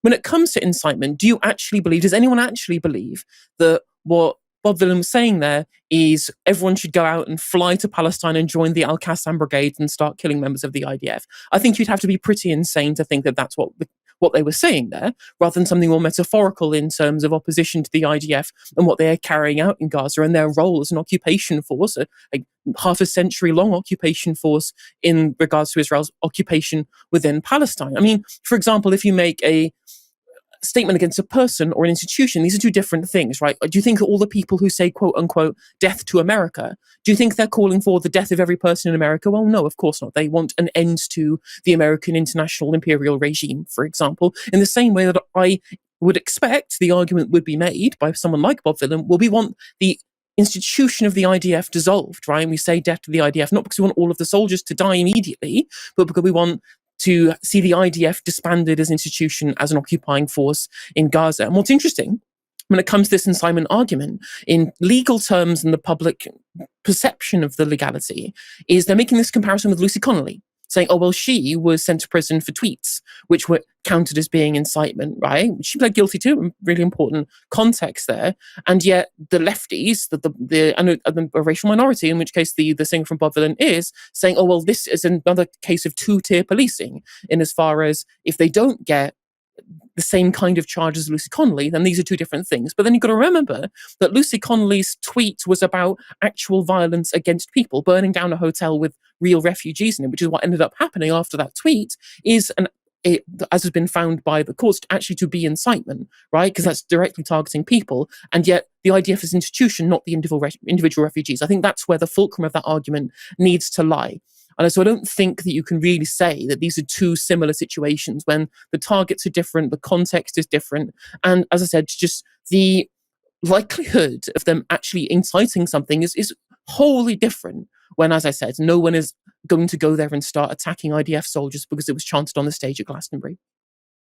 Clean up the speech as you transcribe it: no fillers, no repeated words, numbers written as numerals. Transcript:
when it comes to incitement, does anyone actually believe that what Bob Vylan was saying there is everyone should go out and fly to Palestine and join the Al-Qassam brigade and start killing members of the IDF? I think you'd have to be pretty insane to think that that's what they were saying there, rather than something more metaphorical in terms of opposition to the IDF and what they are carrying out in Gaza and their role as an occupation force, a half a century long occupation force in regards to Israel's occupation within Palestine. I mean, for example, if you make a statement against a person or an institution, these are two different things, right? Do you think all the people who say, quote unquote, death to America, do you think they're calling for the death of every person in America? Well, no, of course not. They want an end to the American international imperial regime, for example, in the same way that I would expect the argument would be made by someone like Bob Vylan. Well, we want the institution of the IDF dissolved, right? And we say death to the IDF, not because we want all of the soldiers to die immediately, but because we want to see the IDF disbanded as an institution, as an occupying force in Gaza. And what's interesting, when it comes to this incitement argument, in legal terms and the public perception of the legality, is they're making this comparison with Lucy Connolly, saying, oh, well, she was sent to prison for tweets, which were counted as being incitement, right? She pled guilty to, really important context there. And yet the lefties, the racial minority, in which case the singer from Bob Vylan is, saying, oh, well, this is another case of two-tier policing, in as far as if they don't get the same kind of charge as Lucy Connolly, then these are two different things. But then you've got to remember that Lucy Connolly's tweet was about actual violence against people, burning down a hotel with real refugees in it, which is what ended up happening after that tweet, as has been found by the courts, actually to be incitement, right? Because that's directly targeting people. And yet the IDF is an institution, not the individual refugees. I think that's where the fulcrum of that argument needs to lie. And so I don't think that you can really say that these are two similar situations when the targets are different, the context is different. And as I said, just the likelihood of them actually inciting something is wholly different when, as I said, no one is going to go there and start attacking IDF soldiers because it was chanted on the stage at Glastonbury.